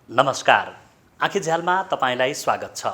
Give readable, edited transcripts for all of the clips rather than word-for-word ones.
नमस्कार, आँखी झ्यालमा तपाईँलाई स्वागत छ।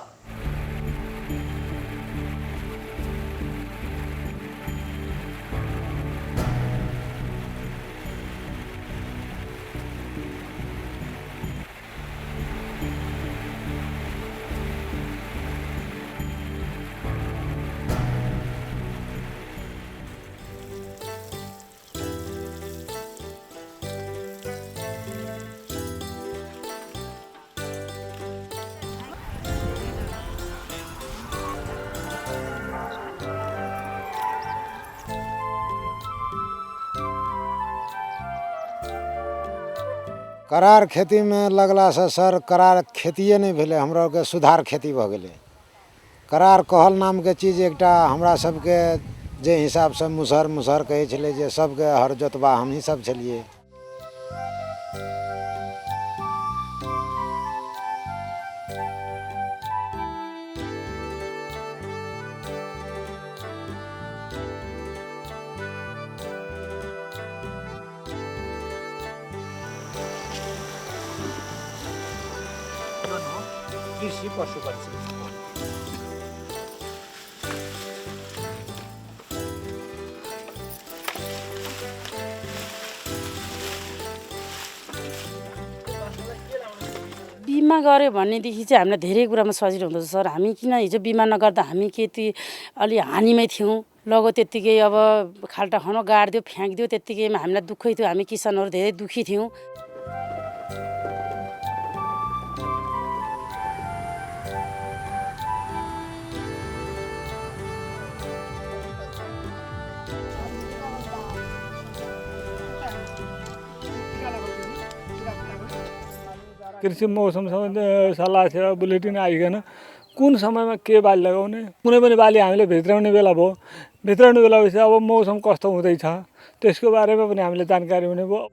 करार खेती में लगला से सर करार खेतिए नहीं भेले, हमरा के सुधार खेती भ गेले। करार कहल नाम के चीज एकटा हमरा सबके जे हिसाब से मुसहर कहे छले जे सबके हर जोतबा हम ही सब छलिए। कृषि पशुपक्षी बिमा गऱ्यो भनेदेखि चाहिँ हामीलाई धेरै कुरामा सजिलो हुँदछ सर। हामी किन हिजो बिमा नगर्दा हामी खेती अलि हानिमै थियौँ। लगो त्यत्तिकै अब खाल्टा खनो गाडिदियो फ्याँकिदियो त्यत्तिकैमा हामीलाई दुःखै थियो। हामी किसानहरू धेरै दुःखी थियौँ। कृषि मौसम सम्बन्धी सल्लाह सेवा बुलेटिन आइकन कुन समयमा के बाली लगाउने, कुनै पनि बाली हामीले भित्राउने बेला भयो। भित्राउने बेलापछि अब मौसम कस्तो हुँदैछ त्यसको बारेमा पनि हामीले जानकारी हुने भयो।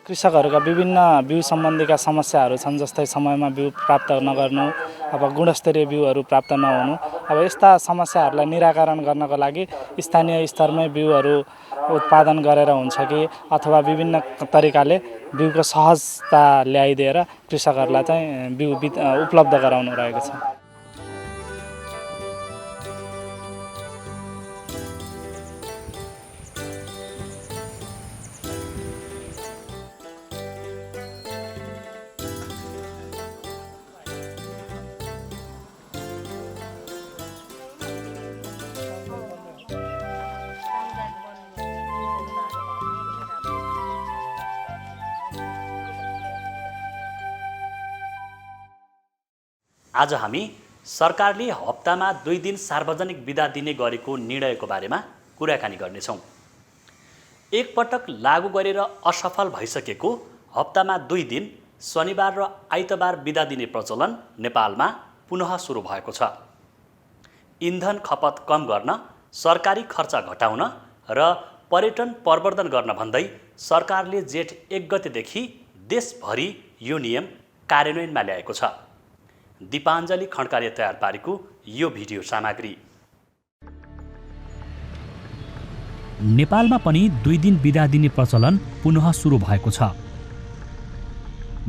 कृषकहरूका विभिन्न बिउ सम्बन्धीका समस्याहरू छन्, जस्तै समयमा बिउ प्राप्त नगर्नु, अब गुणस्तरीय बिउहरू प्राप्त नहुनु। अब यस्ता समस्याहरूलाई निराकरण गर्नको लागि स्थानीय स्तरमै बिउहरू उत्पादन गरेर हुन्छ कि अथवा विभिन्न तरिकाले बिउको सहजता ल्याइदिएर कृषकहरूलाई चाहिँ बिउ उपलब्ध गराउनु रहेको छ। आज हामी सरकारले हप्तामा 2 दिन सार्वजनिक बिदा दिने गरेको निर्णयको बारेमा कुराकानी गर्नेछौँ। एकपटक लागू गरेर असफल भइसकेको हप्तामा 2 दिन शनिबार र आइतबार बिदा दिने प्रचलन नेपालमा पुनः सुरु भएको छ। इन्धन खपत कम गर्न, सरकारी खर्च घटाउन र पर्यटन प्रवर्धन गर्न भन्दै सरकारले जेठ 1 गतेदेखि देशभरि यो नियम कार्यान्वयनमा ल्याएको छ। दीपाञ्जली खड्काले तयार पारेको यो भिडियो सामग्री। नेपालमा पनि 2 दिन बिदा दिने प्रचलन पुनः सुरु भएको छ।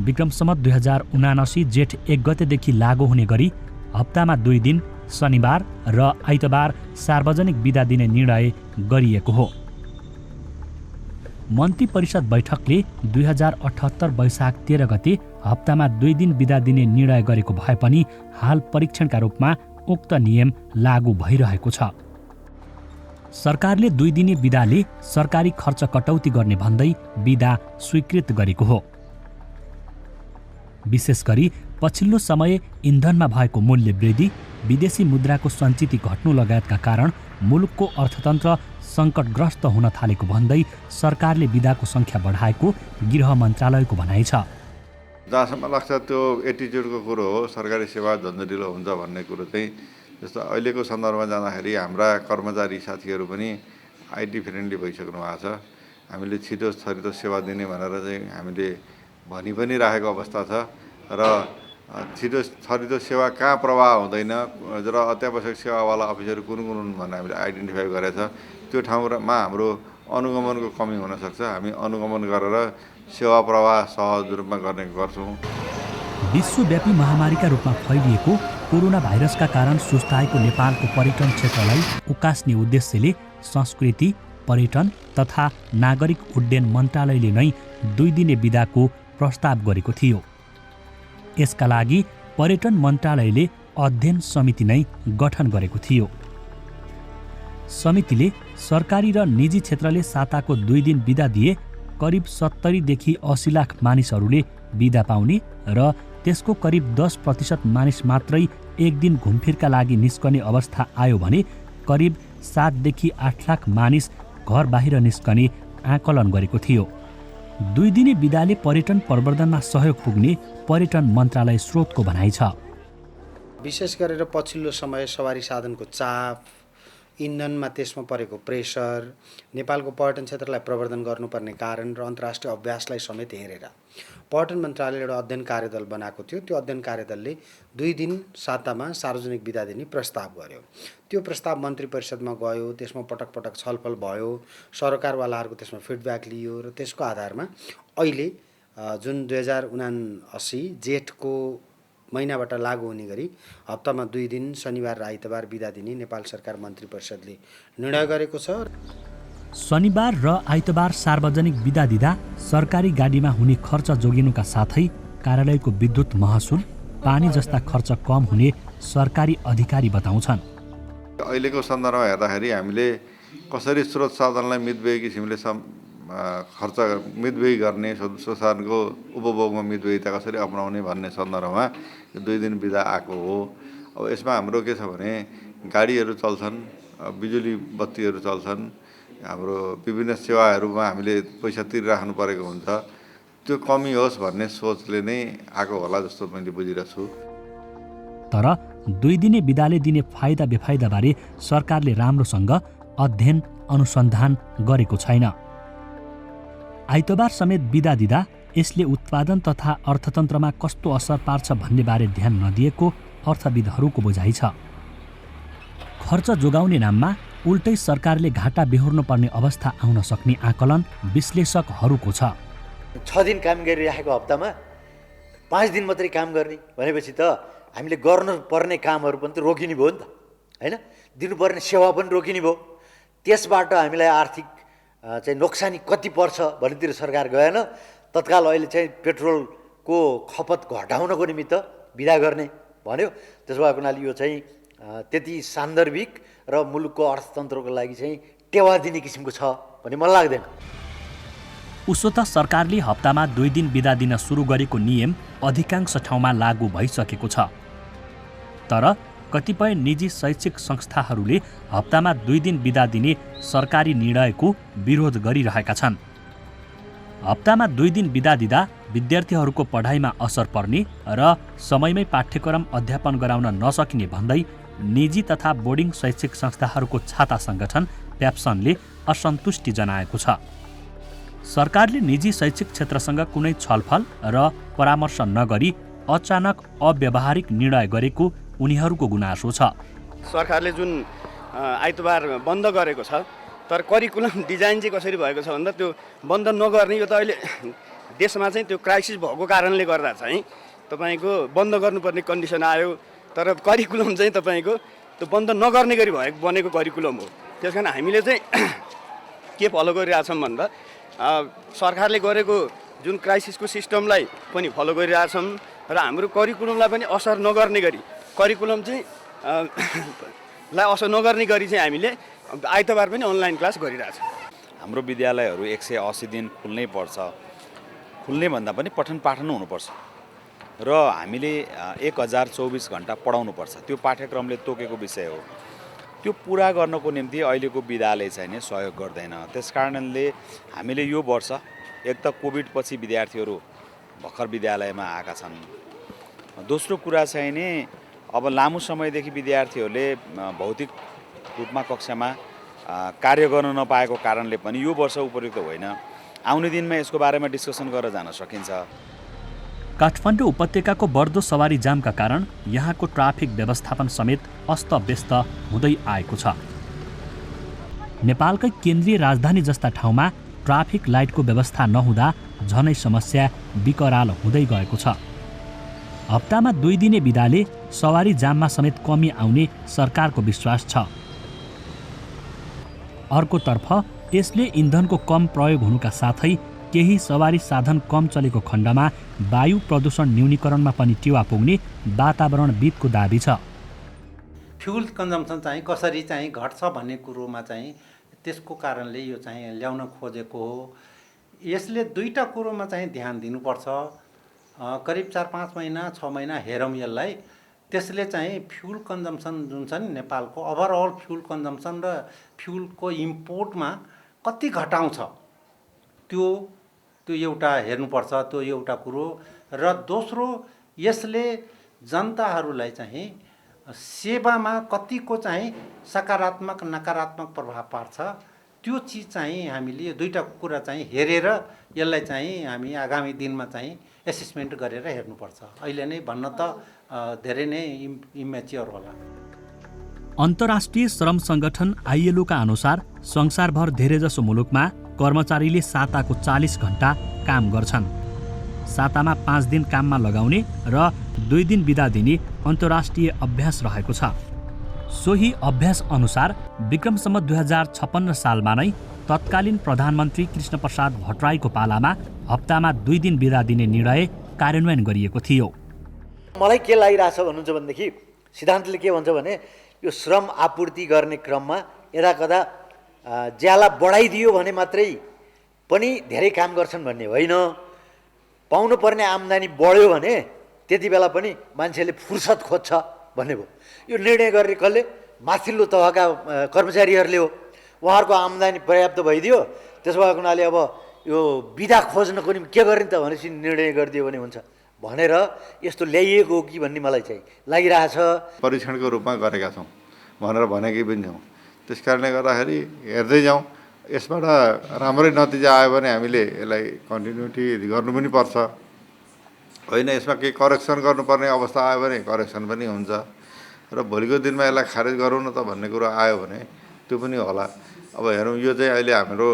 विक्रम सम्वत 2079 जेठ 1 गतेदेखि लागू हुने गरी हप्तामा 2 दिन शनिबार र आइतबार सार्वजनिक बिदा दिने निर्णय गरिएको हो। मन्त्री परिषद बैठकले 2078 वैशाख 13 गते हप्तामा 2 दिन बिदा दिने निर्णय गरेको भए पनि हाल परीक्षणका रूपमा उक्त नियम लागू भइरहेको छ। सरकारले 2 दिने बिदाले सरकारी खर्च कटौती गर्ने भन्दै बिदा स्वीकृत गरेको हो। विशेष गरी पछिल्लो समय इन्धनमा भएको मूल्य वृद्धि, विदेशी मुद्राको सञ्चिति घट्नु लगायतका कारण मुलुकको अर्थतन्त्र सङ्कटग्रस्त हुन थालेको भन्दै सरकारले बिदाको सङ्ख्या बढाएको गृह मन्त्रालयको भनाइ छ। जहाँसम्म लाग्छ त्यो एटिच्युडको कुरो हो। सरकारी सेवा झन्झटिलो हुन्छ भन्ने कुरो चाहिँ जस्तो अहिलेको सन्दर्भमा जाँदाखेरि हाम्रा कर्मचारी साथीहरू पनि आइटी फ्रेन्डली भइसक्नु भएको छ। हामीले छिटो छरितो सेवा दिने भनेर चाहिँ हामीले भनि पनि राखेको अवस्था छ र छिटो छरितो सेवा कहाँ प्रवाह हुँदैन र अत्यावश्यक सेवावाला अफिसहरू कुन कुन हुन् भनेर हामीले आइडेन्टिफाई गरेछ। त्यो ठाउँमा हाम्रो अनुगमनको कमी हुनसक्छ। हामी अनुगमन गरेर सेवा प्रवाह सहज रूपमा गर्ने गर्छौँ। विश्वव्यापी महामारीका रूपमा फैलिएको कोरोना भाइरसका कारण सुस्ताएको नेपालको पर्यटन क्षेत्रलाई उकास्ने उद्देश्यले संस्कृति, पर्यटन तथा नागरिक उड्डयन मन्त्रालयले नै 2 दिने बिदाको प्रस्ताव गरेको थियो। यसका लागि पर्यटन मन्त्रालयले अध्ययन समिति नै गठन गरेको थियो। समितिले सरकारी र निजी क्षेत्रले साताको 2 दिन बिदा दिए करिब 70 देखि 80 लाख मानिसहरूले बिदा पाउने र त्यसको करिब 10% मानिस मात्रै एक दिन घुमफिरका लागि निस्कने अवस्था आयो भने करिब 7 देखि 8 लाख मानिस घर बाहिर निस्कने आकलन गरेको थियो। 2 दिने बिदाले पर्यटन प्रवर्धनमा सहयोग पुग्ने पर्यटन मन्त्रालय स्रोतको भनाइ छ। विशेष गरेर पछिल्लो समय सवारी साधनको चाप, इन्धनमा त्यसमा परेको प्रेसर, नेपालको पर्यटन क्षेत्रलाई प्रवर्धन गर्नुपर्ने कारण र अन्तर्राष्ट्रिय अभ्यासलाई समेत हेरेर पर्यटन मन्त्रालयले एउटा अध्ययन कार्यदल बनाएको थियो। त्यो अध्ययन कार्यदलले 2 दिन सातामा सार्वजनिक बिदा दिने प्रस्ताव गर्यो। त्यो प्रस्ताव मन्त्री परिषदमा गयो, त्यसमा पटक पटक छलफल भयो, सरकारवालाहरूको त्यसमा फिडब्याक लियो र त्यसको आधारमा अहिले जुन 2079 जेठको महिनाबाट लागू हुने गरी हप्तामा 2 दिन शनिबार र आइतबार बिदा दिने नेपाल सरकार मन्त्री परिषदले निर्णय गरेको छ। शनिबार र आइतबार सार्वजनिक बिदा दिँदा सरकारी गाडीमा हुने खर्च जोगिनुका साथै कार्यालयको विद्युत महसुल, पानी जस्ता खर्च कम हुने सरकारी अधिकारी बताउँछन्। अहिलेको सन्दर्भमा हेर्दाखेरि हामीले कसरी स्रोत साधनलाई मितव्ययी किसिमले खर्च मितव्ययी गर्ने, संसाधनको उपभोगमा मितव्ययिता कसरी अपनाउने भन्ने सन्दर्भमा 2 दिन बिदा आएको हो। अब यसमा हाम्रो के छ भने गाडीहरू चल्छन्, बिजुली बत्तीहरू चल्छन्, हाम्रो विभिन्न सेवाहरूमा हामीले पैसा तिरिराख्नु परेको हुन्छ। त्यो कमी होस् भन्ने सोचले नै आएको होला जस्तो मैले बुझिरहेको छु। तर 2 दिने बिदाले दिने फाइदा बेफाइदाबारे सरकारले राम्रोसँग अध्ययन अनुसन्धान गरेको छैन। आइतबार समेत बिदा दिँदा यसले उत्पादन तथा अर्थतन्त्रमा कस्तो असर पार्छ भन्नेबारे ध्यान नदिएको अर्थविदहरूको बुझाइ छ। खर्च जोगाउने नाममा उल्टै सरकारले घाटा बेहोर्नुपर्ने अवस्था आउन सक्ने आकलन विश्लेषकहरूको छ। 6 दिन काम गरिराखेको हप्तामा 5 दिन मात्रै काम गर्ने भनेपछि त हामीले गर्नुपर्ने कामहरू पनि त रोकिने भयो नि त, होइन? दिनुपर्ने सेवा पनि रोकिने भयो। त्यसबाट हामीलाई आर्थिक चाहिँ नोक्सानी कति पर्छ भन्नेतिर सरकार गएन। तत्काल अहिले चाहिँ पेट्रोलको खपत घटाउनको निमित्त बिदा गर्ने भन्यो। त्यसो भएको हुनाले यो चाहिँ त्यति सान्दर्भिक र मुलुकको अर्थतन्त्रको लागि चाहिँ टेवा दिने किसिमको छ भन्ने मलाई लाग्दैन। उसो त सरकारले हप्तामा 2 दिन बिदा दिन सुरु गरेको नियम अधिकांश ठाउँमा लागू भइसकेको छ। तर कतिपय निजी शैक्षिक संस्थाहरूले हप्तामा 2 दिन बिदा दिने सरकारी निर्णयको विरोध गरिरहेका छन्। हप्तामा 2 दिन बिदा दिँदा विद्यार्थीहरूको पढाइमा असर पर्ने र समयमै पाठ्यक्रम अध्यापन गराउन नसकिने भन्दै निजी तथा बोर्डिङ शैक्षिक संस्थाहरूको छाता सङ्गठन प्याप्सनले असन्तुष्टि जनाएको छ। सरकारले निजी शैक्षिक क्षेत्रसँग कुनै छलफल र परामर्श नगरी अचानक अव्यावहारिक निर्णय गरेको उनीहरूको गुनासो छ। सरकारले जुन आइतबार बन्द गरेको छ, तर करिकुलम डिजाइन चाहिँ कसरी भएको छ भन्दा त्यो बन्द नगर्ने, यो त अहिले देशमा चाहिँ त्यो क्राइसिस भएको कारणले गर्दा चाहिँ तपाईँको बन्द गर्नुपर्ने कन्डिसन आयो। तर करिकुलम चाहिँ तपाईँको त्यो बन्द नगर्ने गरी बनेको करिकुलम हो। त्यस कारण हामीले चाहिँ के फलो गरिरहेछौँ भन्दा सरकारले गरेको जुन क्राइसिसको सिस्टमलाई पनि फलो गरिरहेछौँ र हाम्रो करिकुलमलाई पनि असर नगर्ने गरी, करिकुलम चाहिँ लाई असर नगर्ने गरी चाहिँ हामीले आइतबार पनि अनलाइन क्लास गरिरहेछौँ। हाम्रो विद्यालयहरू 180 दिन खुल्नै पर्छ। खुल्ने भन्दा पनि पठन पाठन हुनुपर्छ र हामीले 1024 घन्टा पढाउनुपर्छ। त्यो पाठ्यक्रमले तोकेको विषय हो। त्यो पुरा गर्नको निम्ति अहिलेको विधाले चाहिँ नि सहयोग गर्दैन। त्यस कारणले हामीले यो वर्ष एक त कोभिड पछि विद्यार्थीहरू भर्खर विद्यालयमा आएका छन्। दोस्रो कुरा चाहिँ नि अब लामो समयदेखि विद्यार्थीहरूले भौतिक रूपमा कक्षामा कार्य गर्न नपाएको कारणले पनि यो वर्ष उपयुक्त होइन। आउने दिनमा यसको बारेमा डिस्कसन गरेर जान सकिन्छ। काठमाडौँ उपत्यकाको बढ्दो सवारी जामका कारण यहाँको ट्राफिक व्यवस्थापन समेत अस्तव्यस्त हुँदै आएको छ। नेपालकै केन्द्रीय राजधानी जस्ता ठाउँमा ट्राफिक लाइटको व्यवस्था नहुँदा झनै समस्या विकराल हुँदै गएको छ। हप्तामा 2 दिने बिदाले सवारी जाममा समेत कमी आउने सरकारको विश्वास छ। अर्कोतर्फ यसले इन्धनको कम प्रयोग हुनुका साथै केही सवारी साधन कम चलेको खण्डमा वायु प्रदूषण न्यूनीकरणमा पनि टेवा पुग्ने वातावरणविदको दाबी छ। फ्युल कन्जम्सन चाहिँ कसरी चाहिँ घट्छ भन्ने कुरोमा चाहिँ त्यसको कारणले यो चाहिँ ल्याउन खोजेको हो। यसले दुईटा कुरोमा चाहिँ ध्यान दिनुपर्छ। करिब 4-5 महिना 6 महिना हेरौँ यसलाई। त्यसले चाहिँ फ्युल कन्जम्सन जुन छ नि नेपालको ओभरअल फ्युल कन्जम्सन र फ्युलको इम्पोर्टमा कति घटाउँछ त्यो एउटा हेर्नुपर्छ। त्यो एउटा कुरो र दोस्रो यसले जनताहरूलाई चाहिँ सेवामा कतिको चाहिँ सकारात्मक नकारात्मक प्रभाव पार्छ त्यो चिज चाहिँ हामीले यो दुईटा कुरा चाहिँ हेरेर यसलाई चाहिँ हामी आगामी दिनमा चाहिँ एसेसमेन्ट गरेर हेर्नुपर्छ। अहिले नै भन्न त धेरै नै इमेच्योर होला। अन्तर्राष्ट्रिय श्रम सङ्गठन आइएलओका अनुसार संसारभर धेरैजसो मुलुकमा कर्मचारीले साताको 40 घण्टा काम गर्छन्। सातामा 5 दिन काममा लगाउने र 2 दिन बिदा दिने अन्तर्राष्ट्रिय अभ्यास रहेको छ। सोही अभ्यास अनुसार विक्रमसम्म 2056 सालमा नै तत्कालीन प्रधानमन्त्री कृष्णप्रसाद भट्टराईको पालामा हप्तामा 2 दिन बिदा दिने निर्णय कार्यान्वयन गरिएको थियो। मलाई के लागिरहेछ भन्नुहुन्छ भनेदेखि सिद्धान्तले के भन्छ भने यो श्रम आपूर्ति गर्ने क्रममा यदाकदा ज्याला बढाइदियो भने मात्रै पनि धेरै काम गर्छन् भन्ने होइन। पाउनुपर्ने आम्दानी बढ्यो भने त्यति बेला पनि मान्छेले फुर्सद खोज्छ भन्ने भयो। यो निर्णय गर्ने कसले? माथिल्लो तहका कर्मचारीहरूले हो। उहाँहरूको आम्दानी पर्याप्त भइदियो, त्यसो भएको हुनाले अब यो बिदा खोज्नको निम्ति के गर्ने त भनेपछि निर्णय गरिदियो भने हुन्छ भनेर यस्तो ल्याइएको हो कि भन्ने मलाई चाहिँ लागिरहेछ। परीक्षणको रूपमा गरेका छौँ भनेर भनेकै पनि छौँ। त्यस कारणले गर्दाखेरि हेर्दै जाउँ, यसबाट राम्रै नतिजा आयो भने हामीले यसलाई कन्टिन्युटी गर्नु पनि पर्छ। होइन यसमा केही करेक्सन गर्नुपर्ने अवस्था आयो भने करेक्सन पनि हुन्छ र भोलिको दिनमा यसलाई खारेज गरौँ न त भन्ने कुरो आयो भने त्यो पनि होला। अब हेरौँ, यो चाहिँ अहिले हाम्रो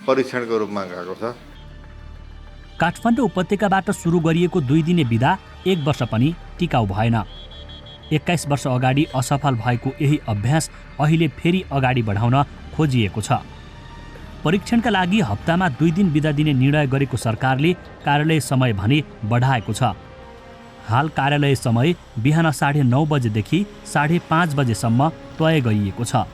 परीक्षणको रूपमा गएको छ। काठमाडौँ उपत्यकाबाट सुरु गरिएको 2 दिने बिदा 1 वर्ष पनि टिकाउ भएन। 21 वर्ष अगाडि असफल भएको यही अभ्यास अहिले फेरि अगाडि बढाउन खोजिएको छ। परीक्षणका लागि हप्तामा 2 दिन बिदा दिने निर्णय गरेको सरकारले कार्यालय समय भने बढाएको छ। हाल कार्यालय समय बिहान 9:30 बजेदेखि 5:30 बजेसम्म तय गरिएको छ।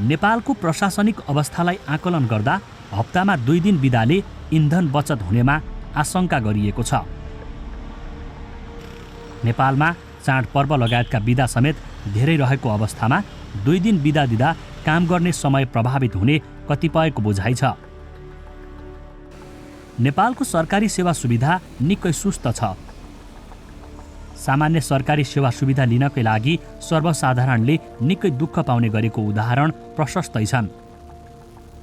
नेपालको प्रशासनिक अवस्थालाई आकलन गर्दा हप्तामा 2 दिन बिदाले इन्धन बचत हुनेमा आशंका गरिएको छ। नेपालमा चाडपर्व लगायतका बिदा समेत धेरै रहेको अवस्थामा 2 दिन बिदा दिँदा काम गर्ने समय प्रभावित हुने कतिपयको बुझाइ छ। नेपालको सरकारी सेवा सुविधा निकै सुस्त छ। सामान्य सरकारी सेवा सुविधा लिनकै लागि सर्वसाधारणले निकै दुःख पाउने गरेको उदाहरण प्रशस्तै छन्।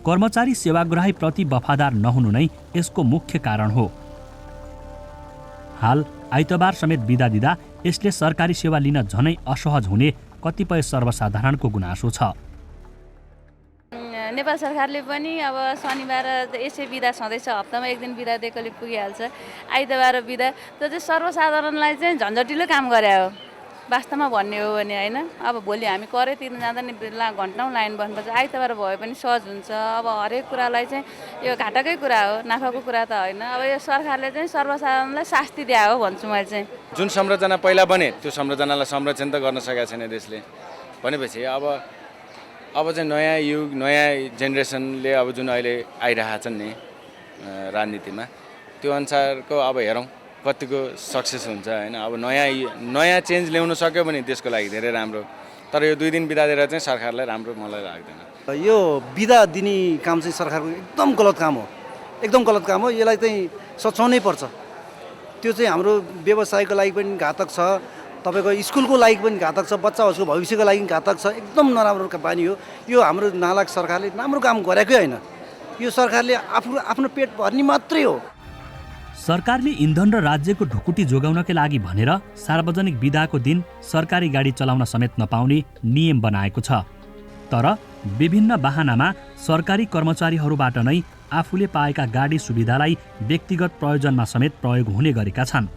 कर्मचारी सेवाग्राहीप्रति वफादार नहुनु नै यसको मुख्य कारण हो। हाल आइतबार समेत बिदा दिँदा यसले सरकारी सेवा लिन झनै असहज हुने कतिपय सर्वसाधारणको गुनासो छ। नेपाल सरकारले पनि अब शनिबार यसै बिदा छँदैछ, हप्तामा 1 दिन बिदा दिएकोले पुगिहाल्छ। आइतबार बिदा त्यो चाहिँ सर्वसाधारणलाई चाहिँ झन्झटिलो काम गरे हो वास्तवमा भन्ने हो भने होइन। अब भोलि हामी करे तिर्न जाँदा नि घन्टौँ लाइन बस्नुपर्छ। आइतबार भए पनि सहज हुन्छ। अब हरेक कुरालाई चाहिँ यो घाटाकै कुरा हो, नाफाको कुरा त होइन। अब यो सरकारले चाहिँ सर्वसाधारणलाई शास्ति दिए हो भन्छु मैले चाहिँ। जुन संरचना पहिला बने त्यो संरचनालाई संरक्षण त गर्न सकेको छैन देशले भनेपछि अब चाहिँ नयाँ युग नयाँ जेनेरेसनले अब जुन अहिले आइरहेछन् नि राजनीतिमा त्यो अनुसारको अब हेरौँ कतिको सक्सेस हुन्छ होइन। अब नयाँ चेन्ज ल्याउन सक्यो भने त्यसको लागि धेरै राम्रो। तर यो 2 दिन बिदा दिएर चाहिँ सरकारलाई राम्रो मलाई लाग्दैन। यो बिदा दिने काम चाहिँ सरकारको एकदम गलत काम हो, एकदम गलत काम हो। यसलाई चाहिँ सच्याउनै पर्छ। त्यो चाहिँ हाम्रो व्यवसायको लागि पनि घातक छ, तपाईँको स्कुलको लागि पनि घातक छ, बच्चाहरूको भविष्यको लागि पनि घातक छ। एकदम नराम्रो बानी हो यो। हाम्रो नालायक सरकारले राम्रो काम गरेकै होइन। यो सरकारले आफ्नो पेट भर्ने मात्रै हो। सरकारले इन्धन र राज्यको ढुकुटी जोगाउनकै लागि भनेर सार्वजनिक बिदाको दिन सरकारी गाडी चलाउन समेत नपाउने नियम बनाएको छ। तर विभिन्न बाहनामा सरकारी कर्मचारीहरूबाट नै आफूले पाएका गाडी सुविधालाई व्यक्तिगत प्रयोजनमा समेत प्रयोग हुने गरेका छन्।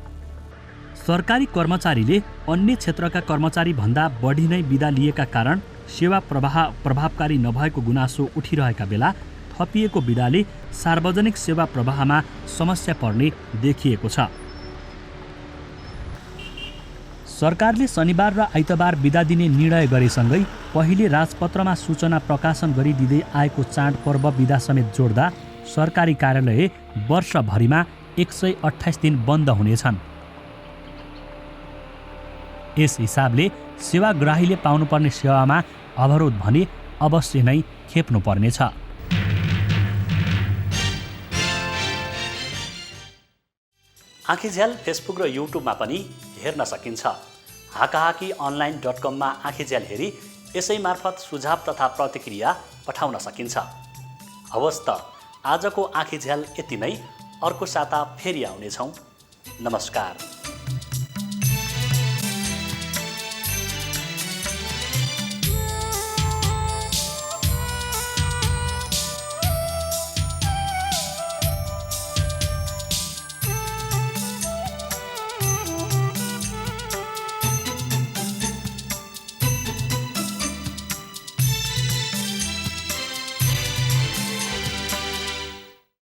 सरकारी कर्मचारीले अन्य क्षेत्रका कर्मचारी भन्दा बढी नै बिदा लिएका कारण सेवा प्रवाह प्रभावकारी नभएको गुनासो उठिरहेका बेला थपिएको बिदाले सार्वजनिक सेवा प्रवाहमा समस्या पर्ने देखिएको छ। सरकारले शनिबार र आइतबार बिदा दिने निर्णय गरेसँगै पहिले राजपत्रमा सूचना प्रकाशन गरिदिँदै आएको चाडपर्व बिदा समेत जोड्दा सरकारी कार्यालय वर्षभरिमा 128 दिन बन्द हुनेछन्। यस हिसाबले सेवाग्राहीले पाउनुपर्ने सेवामा अवरोध भने अवश्य नै खेप्नुपर्नेछ। आँखीझ्याल फेसबुक र युट्युबमा पनि हेर्न सकिन्छ। हाकाहाकीonline.com मा आँखीझ्याल हेरी यसै मार्फत सुझाव तथा प्रतिक्रिया पठाउन सकिन्छ। हवस् त आजको आँखीझ्याल यति नै। अर्को साता फेरि आउनेछौँ। नमस्कार।